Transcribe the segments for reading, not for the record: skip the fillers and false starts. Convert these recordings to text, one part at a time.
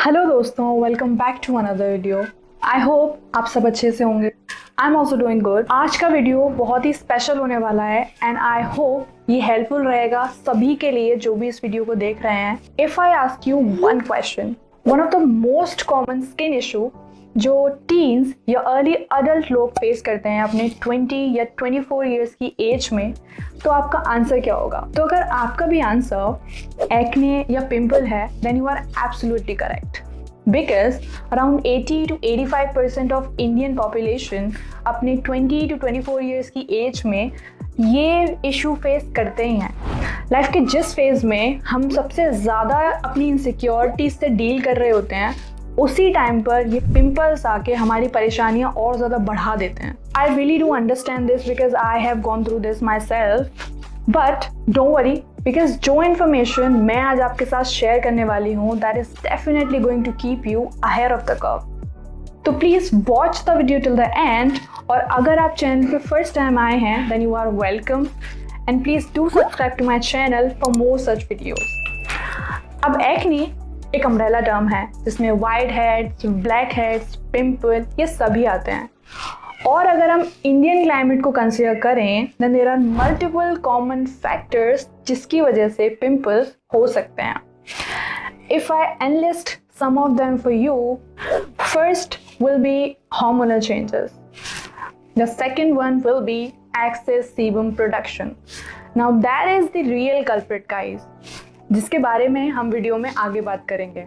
Hello दोस्तों, welcome back to another video. I hope आप सब अच्छे से होंगे। I am also doing good. आज का वीडियो बहुत ही स्पेशल होने वाला है एंड आई होप ये हेल्पफुल रहेगा सभी के लिए जो भी इस वीडियो को देख रहे हैं। If I ask you one question, one of the most common skin issue जो टीन्स या अर्ली अडल्ट लोग फेस करते हैं अपने 20 या 24 इयर्स की एज में, तो आपका आंसर क्या होगा? तो अगर आपका भी आंसर एक्ने या पिंपल है, then you are absolutely correct. Because around 80 to 85% of Indian population अपने 20 to 24 इयर्स की एज में ये इशू फेस करते ही हैं। लाइफ के जिस फेज में हम सबसे ज़्यादा अपनी इनसिक्योरिटीज से डील कर रहे होते हैं, उसी टाइम पर ये पिंपल्स आके हमारी परेशानियां और ज़्यादा बढ़ा देते हैं। I really do understand this because I have gone through this myself. But don't worry, because जो इन्फॉर्मेशन मैं आज आपके साथ शेयर करने वाली हूँ, that is definitely going to keep you ahead of the curve. तो please watch the video till the end. और अगर आप चैनल पे फर्स्ट टाइम आए हैं, then you are welcome and please do subscribe to my channel for more such videos. अब acne एक umbrella term है जिसमें whiteheads, blackheads, pimple ये सभी आते हैं। और अगर हम इंडियन क्लाइमेट को कंसीडर करें, then there are multiple common factors जिसकी वजह से पिंपल्स हो सकते हैं। If I enlist some of them for you, first will be hormonal changes. The second one will be excess sebum production. Now that is the real culprit guys, जिसके बारे में हम वीडियो में आगे बात करेंगे।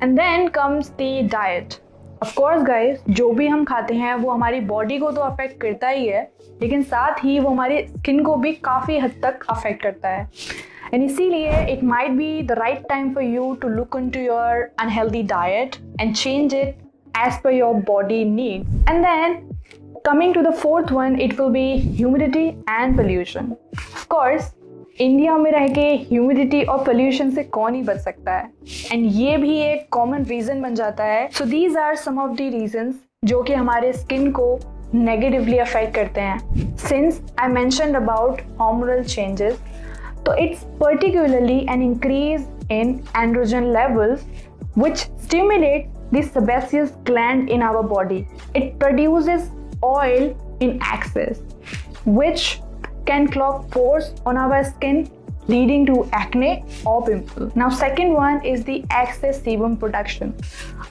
And then comes the diet. Of course guys, जो भी हम खाते हैं वो हमारी बॉडी को तो अफेक्ट करता ही है, लेकिन साथ ही वो हमारी स्किन को भी काफ़ी हद तक अफेक्ट करता है। एंड इसीलिए it might be the right time for you to look into your unhealthy diet and change it as per your body need. एंड देन coming to the fourth one, it will be humidity and pollution. Of course, India में रह के humidity और pollution से कौन ही बच सकता है, एंड ये भी एक कॉमन रीजन बन जाता है। So these are some of the reasons जो कि हमारे स्किन को नेगेटिवली अफेक्ट करते हैं। Since I mentioned about hormonal changes, तो it's particularly an increase in androgen levels which stimulate the sebaceous gland in our body. It produces oil in excess, which can clog pores on our skin, leading to acne or pimple. Now second one is the excess sebum production.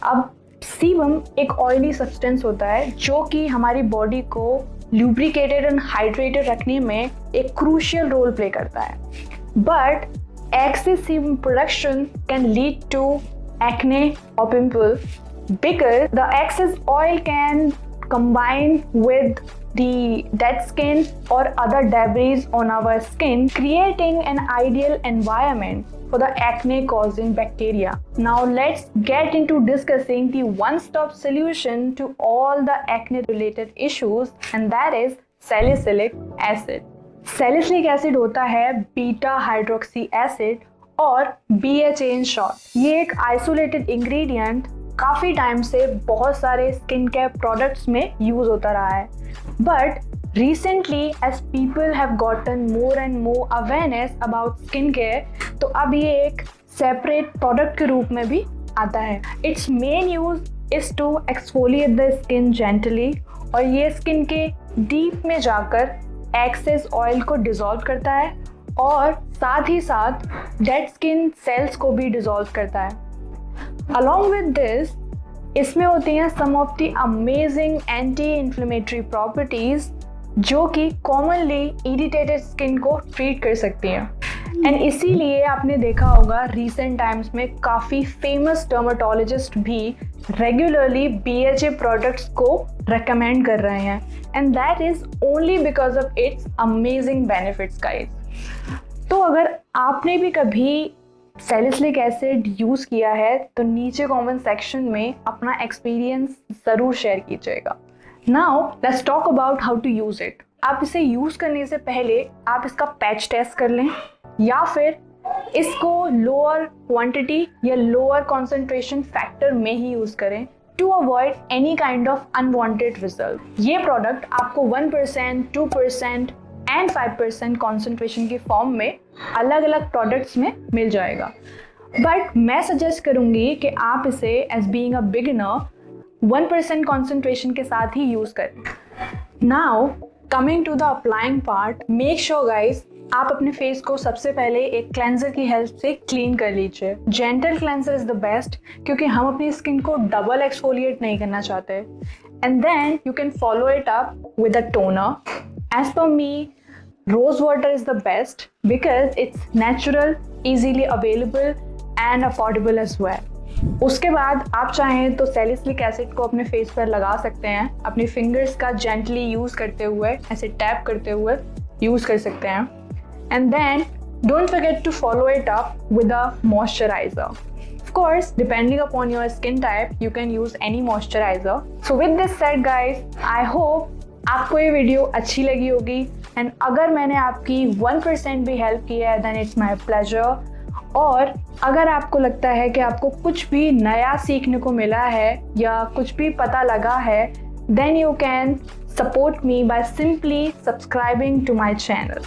अब sebum एक oily substance होता है जो कि हमारी body को lubricated and hydrated रखने में एक crucial role play करता है। But excess sebum production can lead to acne or pimple because the excess oil can combine with the dead skin or other debris on our skin, creating an ideal environment for the acne causing bacteria. Now let's get into discussing the one-stop solution to all the acne related issues, and that is salicylic acid. Salicylic acid होता है beta hydroxy acid और BHA in short. ये एक isolated ingredient काफ़ी time से बहुत सारे skin care products में यूज़ होता रहा है, but recently as people have gotten more and more awareness about skin care, तो अब ये एक सेपरेट प्रोडक्ट के रूप में भी आता है। Its main use is to exfoliate the skin gently, और ये स्किन के डीप में जाकर एक्सेस ऑयल को डिसॉल्व करता है और साथ ही साथ डेड स्किन सेल्स को भी डिसॉल्व करता है। अलॉन्ग विद दिस, इसमें होती हैं some of the amazing anti inflammatory properties जो कि कॉमनली इरिटेटेड स्किन को ट्रीट कर सकती हैं। एंड इसीलिए आपने देखा होगा रिसेंट टाइम्स में काफ़ी फेमस डर्माटोलॉजिस्ट भी रेगुलरली BHA प्रोडक्ट्स को रेकमेंड कर रहे हैं, and that is only because of its amazing benefits guys. तो अगर आपने भी कभी सैलिसिलिक एसिड यूज़ किया है तो नीचे कमेंट सेक्शन में अपना एक्सपीरियंस ज़रूर शेयर कीजिएगा। Now let's talk about how to use it. आप इसे यूज़ करने से पहले आप इसका पैच टेस्ट कर लें, या फिर इसको लोअर क्वांटिटी या लोअर कॉन्सेंट्रेशन फैक्टर में ही यूज़ करें to avoid any kind of unwanted result. ये प्रोडक्ट आपको 1%, 2% एंड 5% कॉन्सेंट्रेशन की फॉर्म में अलग अलग प्रोडक्ट्स में मिल जाएगा। बट मैं सजेस्ट करूँगी कि आप इसे as being a beginner 1% concentration के साथ ही यूज़ करें। Now coming to the applying part, make sure guys आप अपने फेस को सबसे पहले एक क्लेंजर की हेल्प से क्लीन कर लीजिए। Gentle cleanser is the best, क्योंकि हम अपनी स्किन को डबल एक्सफोलिएट नहीं करना चाहते। And then you can follow it up with a toner. As per me, rose water is the best because it's natural, easily available and affordable as well. उसके बाद आप चाहें तो सैलिसिलिक एसिड को अपने फेस पर लगा सकते हैं, अपनी फिंगर्स का जेंटली यूज़ करते हुए, ऐसे टैप करते हुए यूज़ कर सकते हैं। And then don't forget to follow it up with a moisturiser. Of course, depending upon your skin type, you can use any moisturizer. So with this said guys, I hope आपको ये video अच्छी लगी होगी, and अगर मैंने आपकी 1% भी help की है देन इट्स माई प्लेजर। और अगर आपको लगता है कि आपको कुछ भी नया सीखने को मिला है या कुछ भी पता लगा है, then you can support me by simply subscribing to my channel.